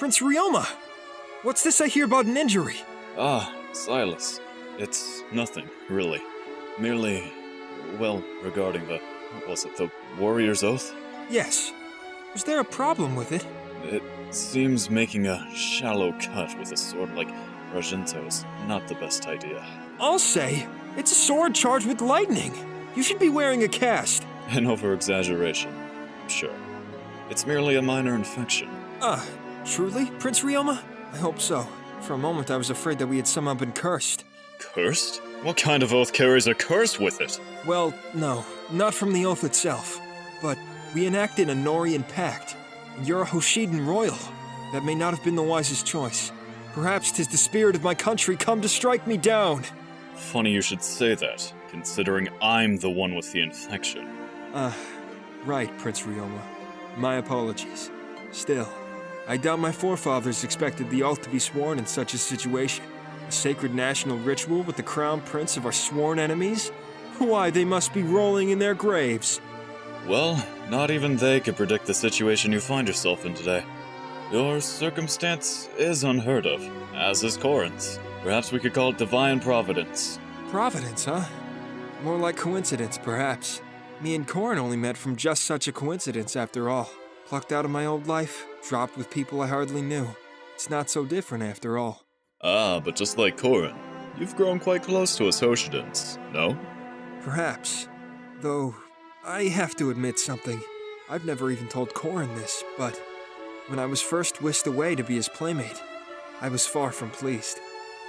Prince Ryoma! What's this I hear about an injury? Ah, Silas. It's nothing, really. Merely, well, regarding the warrior's oath? Yes. Was there a problem with it? It seems making a shallow cut with a sword like Raginto's not the best idea. I'll say, it's a sword charged with lightning. You should be wearing a cast. An over-exaggeration, sure. It's merely a minor infection. Truly, Prince Ryoma? I hope so. For a moment I was afraid that we had somehow been cursed. Cursed? What kind of oath carries a curse with it? Well, no, not from the oath itself. But we enacted a Norian pact, and you're a Hoshiden royal. That may not have been the wisest choice. Perhaps 'tis the spirit of my country come to strike me down. Funny you should say that, considering I'm the one with the infection. Right, Prince Ryoma. My apologies. Still, I doubt my forefathers expected the oath to be sworn in such a situation. A sacred national ritual with the crown prince of our sworn enemies? Why, they must be rolling in their graves. Well, not even they could predict the situation you find yourself in today. Your circumstance is unheard of, as is Corin's. Perhaps we could call it divine providence. Providence, huh? More like coincidence, perhaps. Me and Corin only met from just such a coincidence, after all. Plucked out of my old life, dropped with people I hardly knew. It's not so different, after all. Ah, but just like Corin, you've grown quite close to us Hoshidans, no? Perhaps. Though, I have to admit something. I've never even told Corin this, but when I was first whisked away to be his playmate, I was far from pleased.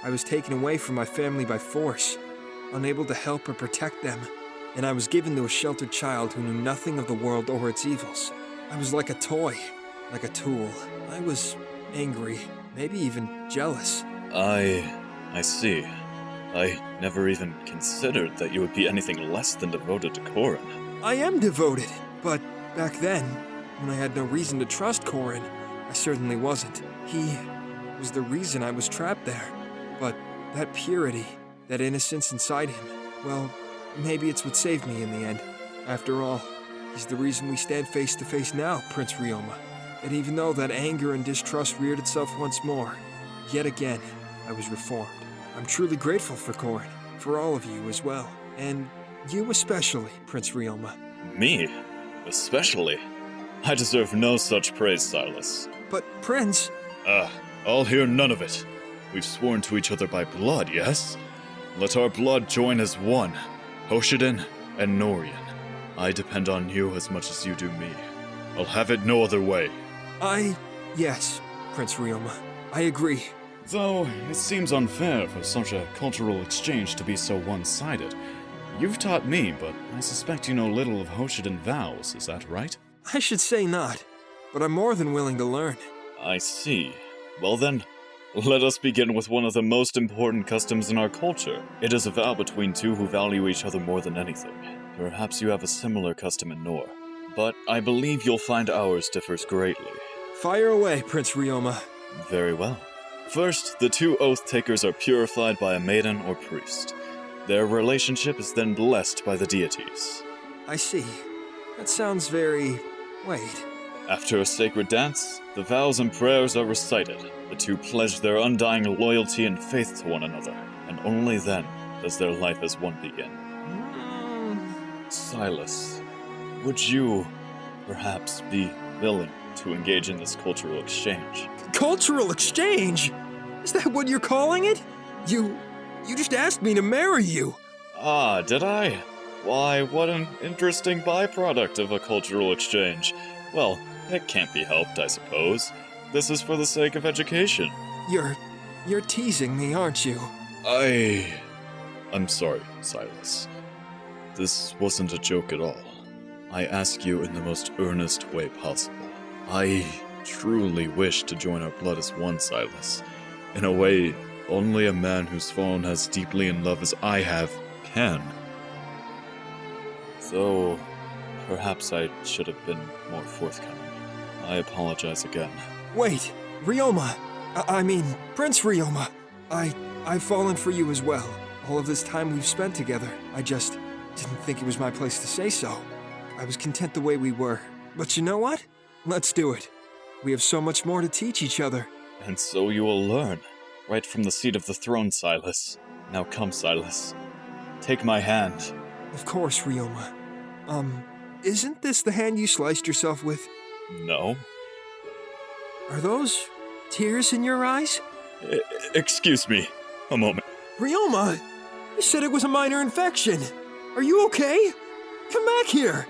I was taken away from my family by force, unable to help or protect them, and I was given to a sheltered child who knew nothing of the world or its evils. I was like a toy, like a tool. I was angry, maybe even jealous. I see. I never even considered that you would be anything less than devoted to Corin. I am devoted, but back then, when I had no reason to trust Corin, I certainly wasn't. He was the reason I was trapped there. But that purity, that innocence inside him, well, maybe it's what saved me in the end. After all, he's the reason we stand face to face now, Prince Ryoma. And even though that anger and distrust reared itself once more, yet again, I was reformed. I'm truly grateful for Corin, for all of you as well. And you especially, Prince Ryoma. Me? Especially? I deserve no such praise, Silas. But, Prince... I'll hear none of it. We've sworn to each other by blood, yes? Let our blood join as one, Hoshiden and Norian. I depend on you as much as you do me. I'll have it no other way. Yes, Prince Ryoma. I agree. Though, it seems unfair for such a cultural exchange to be so one-sided. You've taught me, but I suspect you know little of Hoshiden vows, is that right? I should say not, but I'm more than willing to learn. I see. Well then, let us begin with one of the most important customs in our culture. It is a vow between two who value each other more than anything. Perhaps you have a similar custom in Nor, but I believe you'll find ours differs greatly. Fire away, Prince Ryoma. Very well. First, the two oath-takers are purified by a maiden or priest. Their relationship is then blessed by the deities. I see. That sounds very... wait. After a sacred dance, the vows and prayers are recited. The two pledge their undying loyalty and faith to one another, and only then does their life as one begin. Silas, would you perhaps be willing to engage in this cultural exchange? Cultural exchange? Is that what you're calling it? You just asked me to marry you. Ah, did I? Why, what an interesting byproduct of a cultural exchange. Well, it can't be helped, I suppose. This is for the sake of education. You're teasing me, aren't you? I'm sorry, Silas. This wasn't a joke at all. I ask you in the most earnest way possible. I truly wish to join our blood as one, Silas. In a way, only a man who's fallen as deeply in love as I have can. Though, perhaps I should have been more forthcoming. I apologize again. Wait, Ryoma. I mean, Prince Ryoma. I've fallen for you as well. All of this time we've spent together, I just didn't think it was my place to say so. I was content the way we were. But you know what? Let's do it. We have so much more to teach each other. And so you will learn, right from the seat of the throne, Silas. Now come, Silas. Take my hand. Of course, Ryoma. Isn't this the hand you sliced yourself with? No. Are those tears in your eyes? Excuse me. A moment. Ryoma! You said it was a minor infection. Are you okay? Come back here!